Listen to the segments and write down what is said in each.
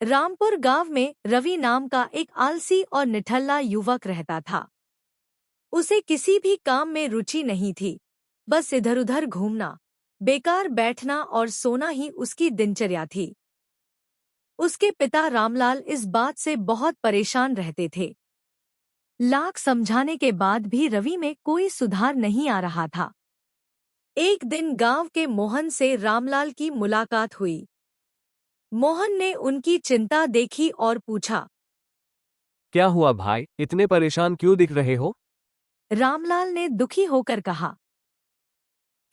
रामपुर गांव में रवि नाम का एक आलसी और निठल्ला युवक रहता था। उसे किसी भी काम में रुचि नहीं थी। बस इधर-उधर घूमना, बेकार बैठना और सोना ही उसकी दिनचर्या थी। उसके पिता रामलाल इस बात से बहुत परेशान रहते थे। लाख समझाने के बाद भी रवि में कोई सुधार नहीं आ रहा था। एक दिन गांव के मोहन से रामलाल की मुलाकात हुई। मोहन ने उनकी चिंता देखी और पूछा। क्या हुआ भाई, इतने परेशान क्यों दिख रहे हो? रामलाल ने दुखी होकर कहा।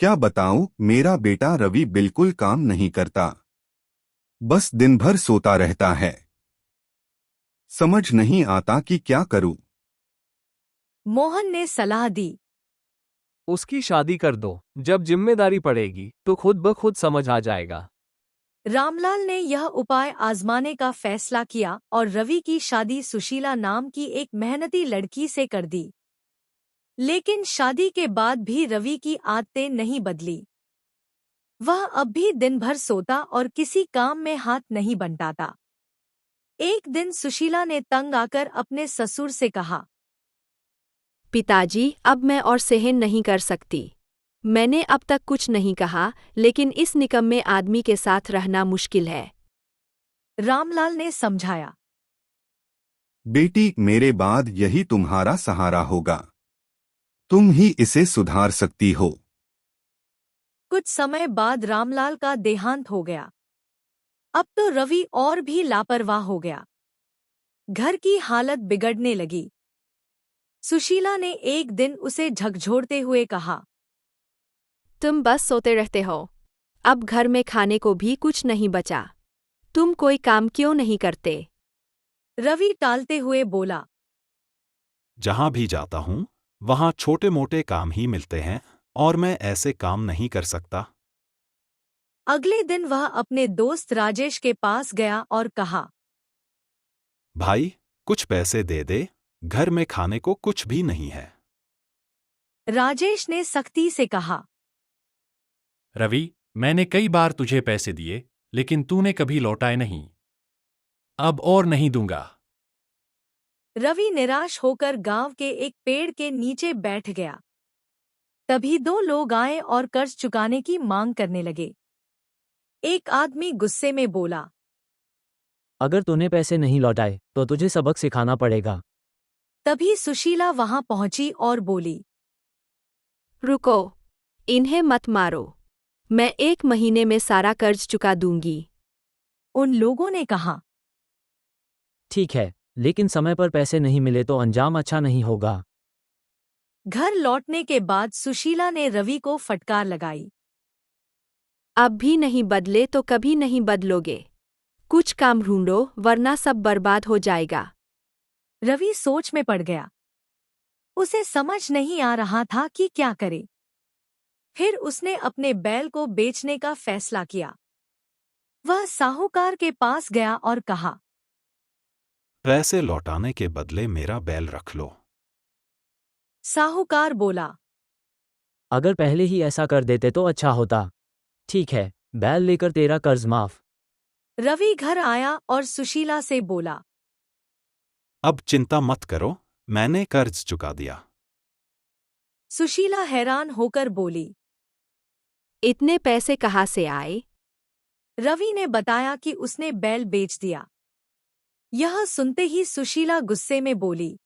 क्या बताऊं, मेरा बेटा रवि बिल्कुल काम नहीं करता। बस दिन भर सोता रहता है। समझ नहीं आता कि क्या करूं। मोहन ने सलाह दी। उसकी शादी कर दो, जब जिम्मेदारी पड़ेगी तो खुद ब खुद समझ आ जाएगा। रामलाल ने यह उपाय आजमाने का फैसला किया और रवि की शादी सुशीला नाम की एक मेहनती लड़की से कर दी। लेकिन शादी के बाद भी रवि की आदतें नहीं बदली। वह अब भी दिन भर सोता और किसी काम में हाथ नहीं बंटाता। एक दिन सुशीला ने तंग आकर अपने ससुर से कहा। पिताजी, अब मैं और सहन नहीं कर सकती। मैंने अब तक कुछ नहीं कहा, लेकिन इस निकम्मे आदमी के साथ रहना मुश्किल है। रामलाल ने समझाया। बेटी, मेरे बाद यही तुम्हारा सहारा होगा। तुम ही इसे सुधार सकती हो। कुछ समय बाद रामलाल का देहांत हो गया। अब तो रवि और भी लापरवाह हो गया। घर की हालत बिगड़ने लगी। सुशीला ने एक दिन उसे झकझोरते हुए कहा। तुम बस सोते रहते हो। अब घर में खाने को भी कुछ नहीं बचा। तुम कोई काम क्यों नहीं करते? रवि टालते हुए बोला। जहां भी जाता हूं, वहां छोटे मोटे काम ही मिलते हैं और मैं ऐसे काम नहीं कर सकता। अगले दिन वह अपने दोस्त राजेश के पास गया और कहा। भाई, कुछ पैसे दे दे, घर में खाने को कुछ भी नहीं है। राजेश ने सख्ती से कहा। रवि, मैंने कई बार तुझे पैसे दिए, लेकिन तूने कभी लौटाए नहीं। अब और नहीं दूंगा। रवि निराश होकर गांव के एक पेड़ के नीचे बैठ गया। तभी दो लोग आए और कर्ज चुकाने की मांग करने लगे। एक आदमी गुस्से में बोला। अगर तूने पैसे नहीं लौटाए तो तुझे सबक सिखाना पड़ेगा। तभी सुशीला वहां पहुंची और बोली। रुको, इन्हें मत मारो। मैं 1 महीने में सारा कर्ज चुका दूंगी। उन लोगों ने कहा। ठीक है, लेकिन समय पर पैसे नहीं मिले तो अंजाम अच्छा नहीं होगा। घर लौटने के बाद सुशीला ने रवि को फटकार लगाई। अब भी नहीं बदले तो कभी नहीं बदलोगे। कुछ काम ढूंढो, वरना सब बर्बाद हो जाएगा। रवि सोच में पड़ गया। उसे समझ नहीं आ रहा था कि क्या करे। फिर उसने अपने बैल को बेचने का फैसला किया। वह साहूकार के पास गया और कहा। पैसे लौटाने के बदले मेरा बैल रख लो। साहूकार बोला। अगर पहले ही ऐसा कर देते तो अच्छा होता। ठीक है, बैल लेकर तेरा कर्ज माफ। रवि घर आया और सुशीला से बोला। अब चिंता मत करो, मैंने कर्ज चुका दिया। सुशीला हैरान होकर बोली। इतने पैसे कहाँ से आए? रवि ने बताया कि उसने बैल बेच दिया। यह सुनते ही सुशीला गुस्से में बोली।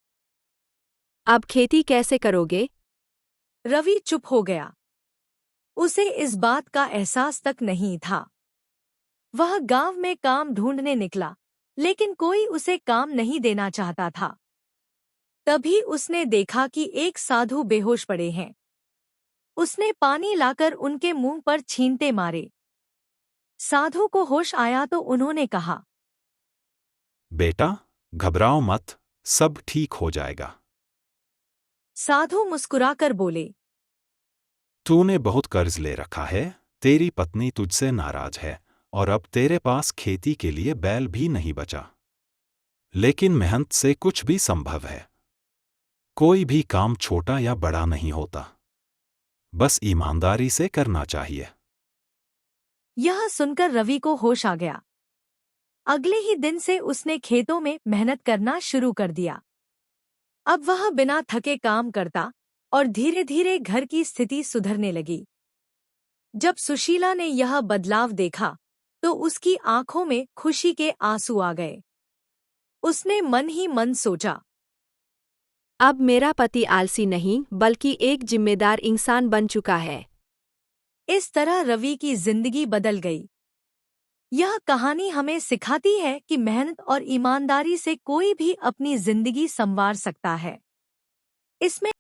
अब खेती कैसे करोगे? रवि चुप हो गया। उसे इस बात का एहसास तक नहीं था। वह गांव में काम ढूंढने निकला, लेकिन कोई उसे काम नहीं देना चाहता था। तभी उसने देखा कि एक साधु बेहोश पड़े हैं। उसने पानी लाकर उनके मुंह पर छींटे मारे। साधु को होश आया तो उन्होंने कहा। बेटा, घबराओ मत, सब ठीक हो जाएगा। साधु मुस्कुराकर बोले। तूने बहुत कर्ज ले रखा है, तेरी पत्नी तुझसे नाराज है और अब तेरे पास खेती के लिए बैल भी नहीं बचा। लेकिन मेहनत से कुछ भी संभव है। कोई भी काम छोटा या बड़ा नहीं होता, बस ईमानदारी से करना चाहिए। यह सुनकर रवि को होश आ गया। अगले ही दिन से उसने खेतों में मेहनत करना शुरू कर दिया। अब वह बिना थके काम करता और धीरे धीरे घर की स्थिति सुधरने लगी। जब सुशीला ने यह बदलाव देखा तो उसकी आंखों में खुशी के आंसू आ गए। उसने मन ही मन सोचा, अब मेरा पति आलसी नहीं बल्कि एक जिम्मेदार इंसान बन चुका है। इस तरह रवि की जिंदगी बदल गई। यह कहानी हमें सिखाती है कि मेहनत और ईमानदारी से कोई भी अपनी जिंदगी संवार सकता है। इसमें